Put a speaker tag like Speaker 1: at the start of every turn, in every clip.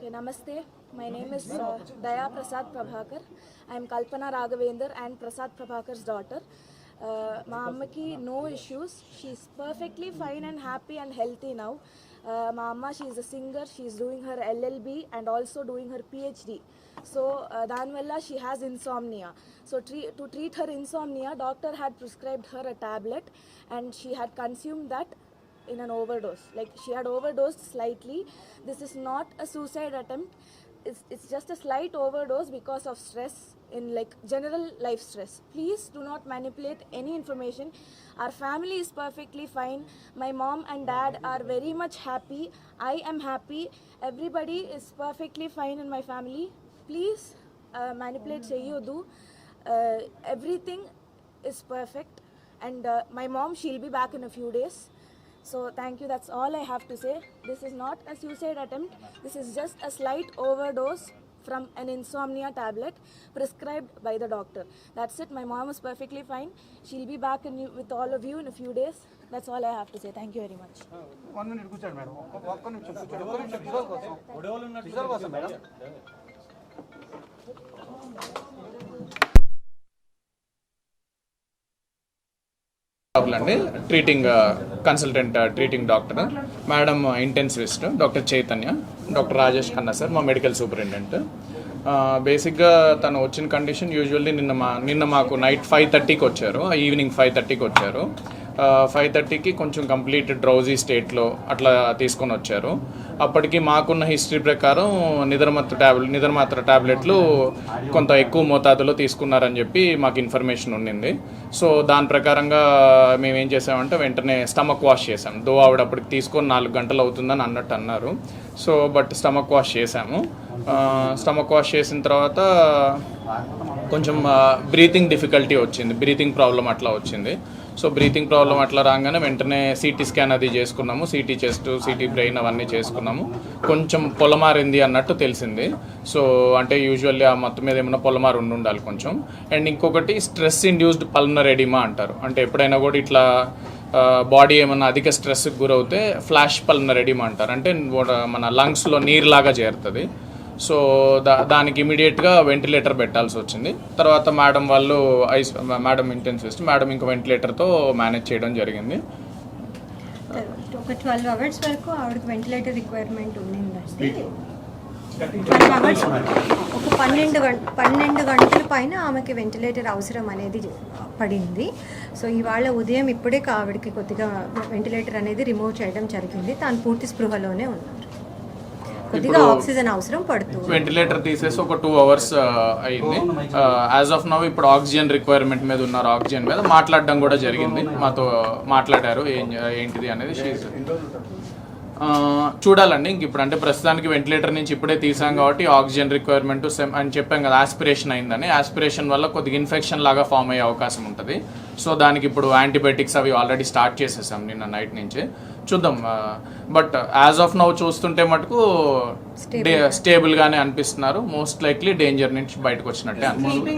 Speaker 1: Okay, namaste. My name is Daya Prasad Prabhakar. I am Kalpana Raghavendra and Prasad Prabhakar's daughter. మా అమ్మకి no issues. She's perfectly fine and happy and healthy now. మా అమ్మ, she is a singer. She is doing her LLB and also doing her PhD. So దానివల్ల she has insomnia. So to treat her insomnia, doctor had prescribed her a tablet and she had consumed that in an overdose. Like she had overdosed slightly. This is not a suicide attempt. It's just a slight overdose because of stress in like general life stress. Please do not manipulate any information. Our family is perfectly fine. My mom and dad are very much happy. I am happy. Everybody is perfectly fine in my family. Please manipulate cheyodu. Everything is perfect and my mom, she'll be back in a few days. So thank you, that's all I have to say. This is not a suicide attempt. This is just a slight overdose from an insomnia tablet prescribed by the doctor. That's it. My mom is perfectly fine. She'll be back with all of you in a few days. That's all I have to say. Thank you very much.
Speaker 2: 1 minute కూర్చోండి madam. ఒక్క నిమిషం కూర్చోండి. Result కోసం madam.
Speaker 3: అండి treating consultant treating doctor madam intensivist doctor Chaitanya, doctor Rajesh Khanna sir మా medical superintendent. బేసిక్గా తను వచ్చిన కండిషన్ యూజువల్లీ నిన్న మాకు నైట్ 5:30కి వచ్చారు, ఈవినింగ్ 5:30కి వచ్చారు. 5:30కి కొంచెం కంప్లీట్ డ్రౌజీ స్టేట్లో అట్లా తీసుకొని వచ్చారు. అప్పటికి మాకున్న హిస్టరీ ప్రకారం నిద్రమాత్ర ట్యాబ్లెట్లు కొంత ఎక్కువ మోతాదులో తీసుకున్నారని చెప్పి మాకు ఇన్ఫర్మేషన్ ఉండింది. సో దాని ప్రకారంగా మేము ఏం చేసామంటే వెంటనే స్టమక్ వాష్ చేసాం. ఆవిడ అప్పటికి తీసుకొని 4 గంటలు అవుతుందని అన్నట్టు అన్నారు. సో బట్ స్టమక్ వాష్ చేసాము. స్టమక్ వాష్ చేసిన తర్వాత కొంచెం బ్రీతింగ్ డిఫికల్టీ వచ్చింది, బ్రీతింగ్ ప్రాబ్లం అట్లా వచ్చింది. సో బ్రీతింగ్ ప్రాబ్లం అట్లా రాగానే వెంటనే సిటీ స్కాన్ అది చేసుకున్నాము, సిటీ చెస్ట్, సిటీ బ్రెయిన్ అవన్నీ చేసుకున్నాము. కొంచెం పొలమారింది అన్నట్టు తెలిసింది. సో అంటే యూజువల్లీ ఆ మొత్తం మీద ఏమైనా పొలమారు ఉండాలి కొంచెం. అండ్ ఇంకొకటి స్ట్రెస్ ఇండ్యూస్డ్ పల్మనరీ ఎడిమా అంటారు. అంటే ఎప్పుడైనా కూడా ఇట్లా బాడీ ఏమైనా అధిక స్ట్రెస్కి గురవుతే ఫ్లాష్ పల్మనరీ ఎడిమా అంటారు. అంటే మన లంగ్స్లో నీరులాగా చేరుతుంది. సో దానికి ఇమీడియట్గా వెంటిలేటర్ పెట్టాల్సి వచ్చింది. తర్వాత మేడం వాళ్ళు మేడం ఇంటెన్సివిస్ట్ మేడం ఇంకా వెంటిలేటర్తో మేనేజ్ చేయడం జరిగింది.
Speaker 4: ఒక 12 అవర్స్ వరకు ఆవిడకి వెంటిలేటర్ రిక్వైర్మెంట్ ఉండిందండి. 12 అవర్స్, ఒక 12 గంటల పైన ఆమెకి వెంటిలేటర్ అవసరం అనేది పడింది. సో ఇవాళ ఉదయం ఇప్పుడే ఆవిడకి కొద్దిగా వెంటిలేటర్ అనేది రిమూవ్ చేయడం జరిగింది. తాను పూర్తి స్పృహలోనే ఉన్నారు. కొద్దిగా ఆక్సిజన్ అవసరం పడుతుంది.
Speaker 3: వెంటిలేటర్ తీసేసి ఒక 2 అవర్స్ అయింది. యాజ్ ఆఫ్ నౌ ఇప్పుడు ఆక్సిజన్ రిక్వైర్మెంట్ మీద ఉన్నారు. ఆక్సిజన్ మీద మాట్లాడడం కూడా జరిగింది, మాతో మాట్లాడారు ఏంటిది అనేది. చూడాలండి ఇంక ఇప్పుడు. అంటే ప్రస్తుతానికి వెంటిలేటర్ నుంచి ఇప్పుడే తీసాం కాబట్టి ఆక్సిజన్ రిక్వైర్మెంట్ అని చెప్పాం కదా, ఆస్పిరేషన్ అయిందని. ఆస్పిరేషన్ వల్ల కొద్దిగా ఇన్ఫెక్షన్ లాగా ఫామ్ అయ్యే అవకాశం ఉంటుంది. సో దానికి ఇప్పుడు యాంటీబయాటిక్స్ అవి ఆల్రెడీ స్టార్ట్ చేసేసాం నిన్న నైట్ నుంచి. చూద్దాం. బట్ యాజ్ ఆఫ్ నౌ చూస్తుంటే మటుకు స్టేబుల్ గానే అనిపిస్తున్నారు. మోస్ట్ లైక్లీ డేంజర్ నుంచి బయటకు వచ్చినట్టే అనిపిస్తుంది.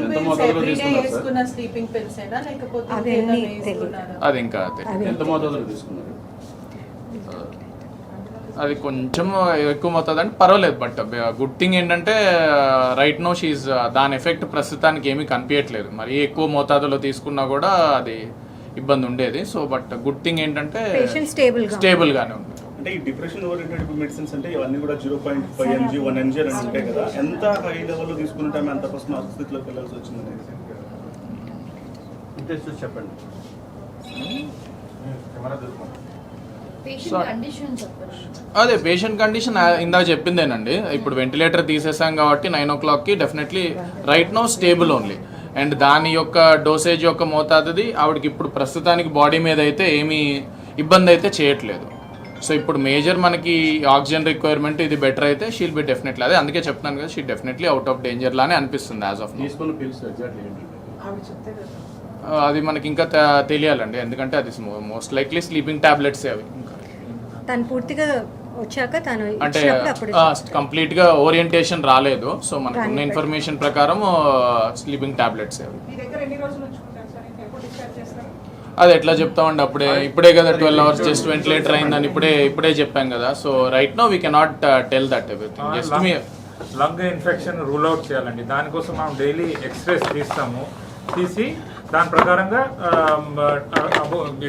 Speaker 3: అది ఇంకా అది కొంచెం ఎక్కువ అవుతుంది అంటే పర్వాలేదు. బట్ గుడ్ థింగ్ ఏంటంటే రైట్ నో షీజ్ దాని ఎఫెక్ట్ ప్రస్తుతానికి ఏమీ కనిపించట్లేదు. మరి ఎక్కువ మోతాదులో తీసుకున్నా కూడా అది ఇబ్బంది ఉండేది. సో బట్ గుడ్ థింగ్ ఏంటంటే స్టేబుల్ గానే ఉంది.
Speaker 5: అంటే ఈ డిప్రెషన్ ఓరియంటెడ్ మెడిసిన్స్ అంటే ఇవన్నీ కూడా 0.5 mg 1 mg అని ఉంటాయి కదా, ఎంత హై లెవెల్లో తీసుకుంటే అంత ఫస్ట్ స్థితిలోకి వెళ్ళాల్సి వచ్చింది చెప్పండి.
Speaker 3: అదే పేషెంట్ కండిషన్ ఇందాక చెప్పిందేనండి. ఇప్పుడు వెంటిలేటర్ తీసేసాం కాబట్టి 9 o'clockకి definitely right no stable only. And దాని యొక్క డోసేజ్ యొక్క మోతాదుది ఆవిడకి ఇప్పుడు ప్రస్తుతానికి బాడీ మీద అయితే ఏమీ ఇబ్బంది అయితే చేయట్లేదు. సో ఇప్పుడు మేజర్ మనకి ఆక్సిజన్ రిక్వైర్మెంట్ ఇది బెటర్ అయితే షీల్ బి డెఫినెట్లీ. అదే అందుకే చెప్తున్నాను కదా, she definitely out of danger లానే అనిపిస్తుంది యాజ్ ఆఫ్. అది మనకి ఇంకా తెలియాలండి, ఎందుకంటే అది మోస్ట్ లైక్లీ స్లీపింగ్ టాబ్లెట్స్ అవి.
Speaker 4: తను పూర్తిగా వచ్చాక తను
Speaker 3: అంటే కంప్లీట్ గా ఓరియంటేషన్ రాలేదు. సో మనకు ఉన్న ఇన్ఫర్మేషన్ ప్రకారం స్లీపింగ్ టాబ్లెట్స్ అవి. అది ఎట్లా చెప్తామండి అప్పుడే ఇప్పుడే కదా 12 hours జస్ట్ వెంటిలేటర్ అయిందని ఇప్పుడే చెప్పాం కదా. So right now we cannot tell that everything. Just మీ
Speaker 6: లంగ్ ఇన్ఫెక్షన్ రూల్ అవుట్ చేయాలండి. దానికోసం మనం డైలీ ఎక్స్రేస్ తీసి దాని ప్రకారంగా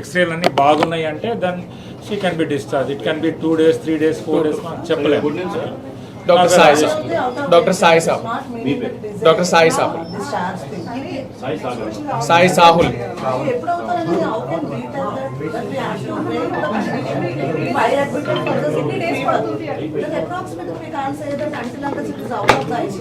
Speaker 6: ఎక్స్రేలు అన్నీ బాగున్నాయి అంటే then she can be discharge. It can be 2 days 3 days 4 days మనం చెప్పలేము.
Speaker 3: Doctor Sai sahab, doctor Sai sahab, doctor Sai sahab, Sai Sahul.
Speaker 7: Approximately we can't say that until unless it is out of the ICU.